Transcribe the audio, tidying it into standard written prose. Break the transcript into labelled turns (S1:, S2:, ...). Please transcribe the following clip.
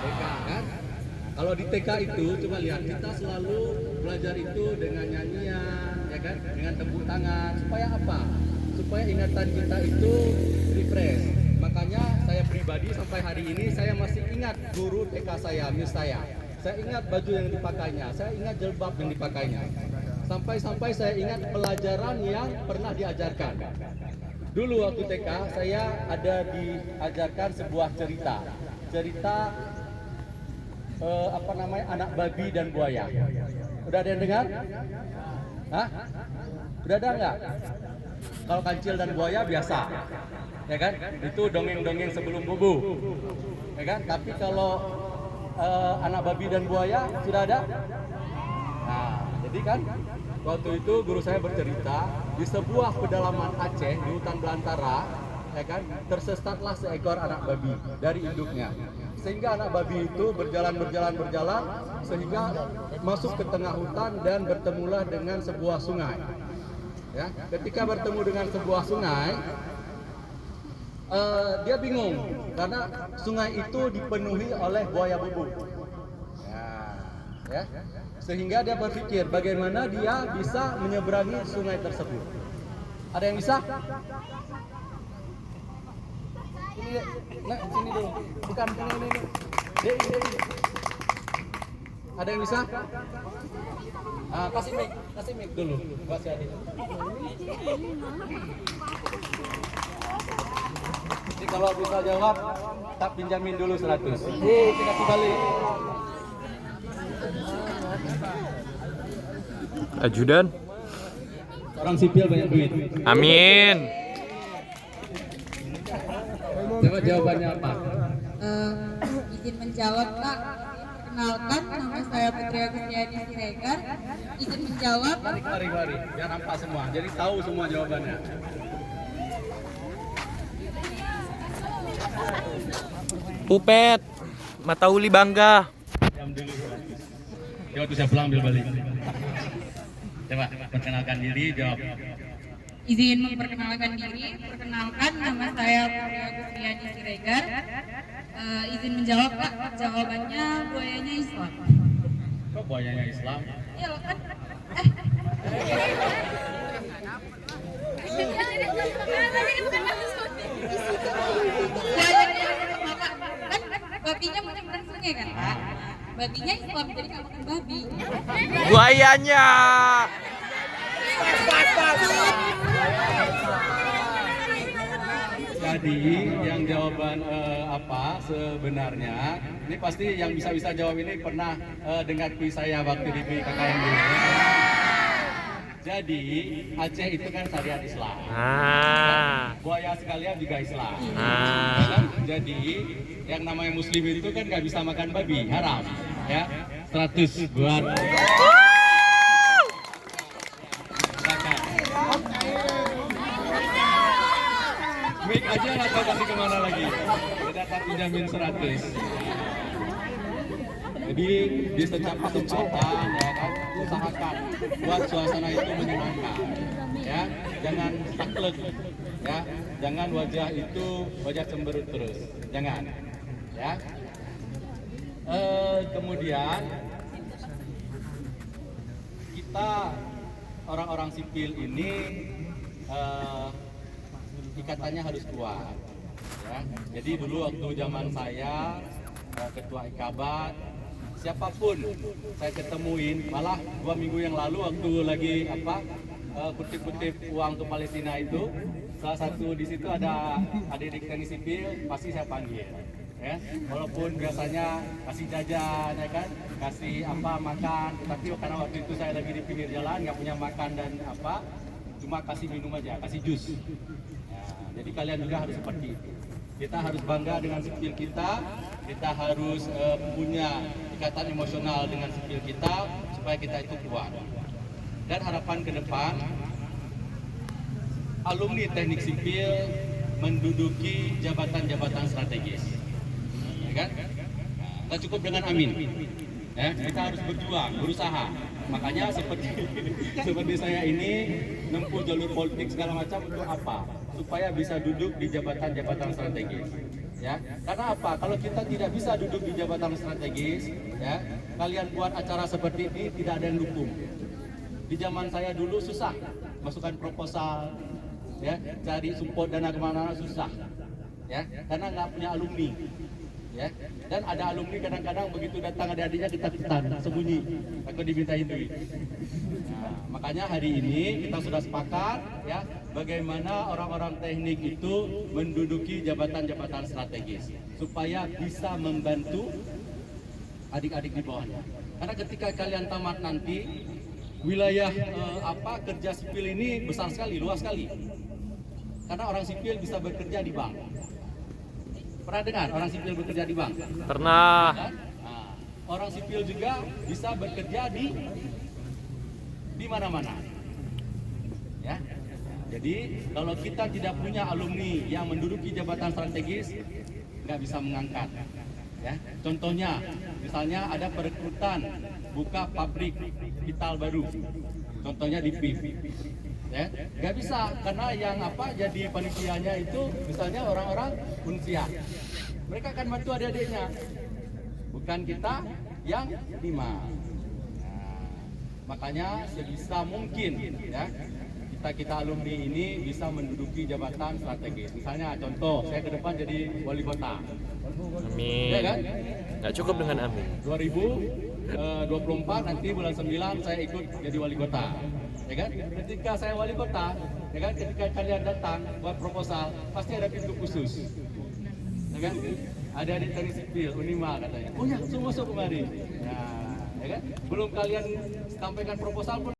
S1: TK kan. Kalau di TK itu coba lihat, kita selalu belajar itu dengan nyanyian, ya kan, dengan tepuk tangan. Supaya apa? Supaya ingatan kita itu refresh. Makanya saya pribadi sampai hari ini saya masih ingat guru TK saya, Miss saya. Saya ingat baju yang dipakainya, saya ingat jilbab yang dipakainya. Sampai-sampai saya ingat pelajaran yang pernah diajarkan. Dulu waktu TK saya ada diajarkan sebuah cerita. Cerita anak babi dan buaya. Udah ada yang dengar? Hah? Udah ada nggak? Kalau kancil dan buaya biasa, ya kan? Itu dongeng-dongeng sebelum bubu, ya kan? Tapi kalau anak babi dan buaya sudah ada? Nah, jadi kan waktu itu guru saya bercerita di sebuah pedalaman Aceh di hutan belantara, ya kan? Tersesatlah seekor anak babi dari induknya. Sehingga anak babi itu berjalan sehingga masuk ke tengah hutan dan bertemulah dengan sebuah sungai. Ya, ketika bertemu dengan sebuah sungai, dia bingung karena sungai itu dipenuhi oleh buaya bubu. Ya, sehingga dia berpikir bagaimana dia bisa menyeberangi sungai tersebut. Ada yang bisa? Ini, nah, sini dulu. Bukan ini. Ini. Ada yang bisa? Kasih mic dulu. Kasih adik. Jadi kalau bisa jawab, tak pinjamin dulu 100. Kita balik.
S2: Ajudan.
S1: Orang sipil banyak duit.
S2: Amin.
S1: Coba jawabannya apa?
S3: Izin menjawab, Pak. Perkenalkan, nama saya Putri Agustiani Siregar. Izin menjawab.
S1: Mari. Biar nampak semua. Jadi tahu semua jawabannya.
S2: Pupet. Mata uli bangga.
S1: Diam dulu. Jawab bisa pulang ambil balik. Coba perkenalkan diri, jawab.
S3: Izin memperkenalkan diri. Perkenalkan, nama saya Putri Agustiani Siregar. Izin menjawab, Pak. Jawabannya buayanya Islam.
S1: Kok buayanya Islam?
S3: Iya loh kan. Babinya menyeberang sungai kan, Pak? Babinya Islam, jadi nggak makan babi.
S2: Buayanya.
S1: Jadi yang jawaban apa sebenarnya, ini pasti yang bisa jawab ini pernah dengar kuis saya waktu di KKN dulu. Jadi Aceh itu kan syariat Islam. Buaya sekalian juga Islam. Jadi yang namanya Muslim itu kan nggak bisa makan babi, haram. Ya, 100 buat. Mic aja atau kasih kemana lagi? Kita tak pinjamin 100. Jadi di setiap kesempatan ya kan, usahakan buat suasana itu menyenangkan. Ya, jangan saklek. Ya, jangan wajah itu wajah cemberut terus. Jangan. Ya. Kemudian kita orang-orang sipil ini ikatannya harus kuat, ya. Jadi dulu waktu zaman saya ketua Ikabat, siapapun saya ketemuin, malah 2 minggu yang lalu waktu lagi kutip-kutip uang untuk Palestina itu, salah satu di situ ada adik-adik teknik sipil, pasti saya panggil, ya. Walaupun biasanya kasih jajan, ya kan, kasih makan, tapi karena waktu itu saya lagi di pinggir jalan, nggak punya makan dan cuma kasih minum aja, kasih jus. Jadi kalian juga harus seperti itu. Kita harus bangga dengan sipil kita harus punya ikatan emosional dengan sipil kita supaya kita itu kuat. Dan harapan ke depan, alumni teknik sipil menduduki jabatan-jabatan strategis. Ya kan? Kita cukup dengan amin. Ya, kita harus berjuang, berusaha. Makanya seperti saya ini nempuh jalur politik segala macam untuk apa? Supaya bisa duduk di jabatan-jabatan strategis. Ya, karena apa? Kalau kita tidak bisa duduk di jabatan strategis, ya, kalian buat acara seperti ini tidak ada yang dukung. Di zaman saya dulu susah masukkan proposal, ya, cari support dana kemana-mana susah, ya, karena nggak punya alumni, ya, dan ada alumni kadang-kadang begitu datang adik-adiknya ketakutan, sembunyi, takut dimintain duit. Nah, makanya hari ini kita sudah sepakat, ya, bagaimana orang-orang teknik itu menduduki jabatan-jabatan strategis supaya bisa membantu adik-adik di bawahnya. Karena ketika kalian tamat nanti, wilayah kerja sipil ini besar sekali, luas sekali. Karena orang sipil bisa bekerja di bank. Pernah dengar orang sipil bekerja di bank?
S2: Pernah.
S1: Kan? Nah, orang sipil juga bisa bekerja di mana-mana. Ya. Jadi kalau kita tidak punya alumni yang menduduki jabatan strategis, nggak bisa mengangkat. Ya. Contohnya, misalnya ada perekrutan buka pabrik vital baru, contohnya di PIP. Ya, nggak bisa karena yang jadi panitianya itu misalnya orang-orang Unsia. Mereka akan bantu adik-adiknya, bukan kita yang lima. Nah, makanya sebisa mungkin, ya, kita alumni ini bisa menduduki jabatan strategis. Misalnya contoh, saya ke depan jadi wali kota.
S2: Amin.
S1: Ya kan?
S2: Nggak cukup dengan amin.
S1: 2024 nanti bulan 9 saya ikut jadi wali kota. Ya kan? Ketika saya wali kota, ya kan? Ketika kalian datang buat proposal, pasti ada pintu khusus. Ya kan? Ada di teknik sipil, Unima katanya. Oh ya, semua masuk kemari. Nah, ya kan? Belum kalian sampaikan proposal pun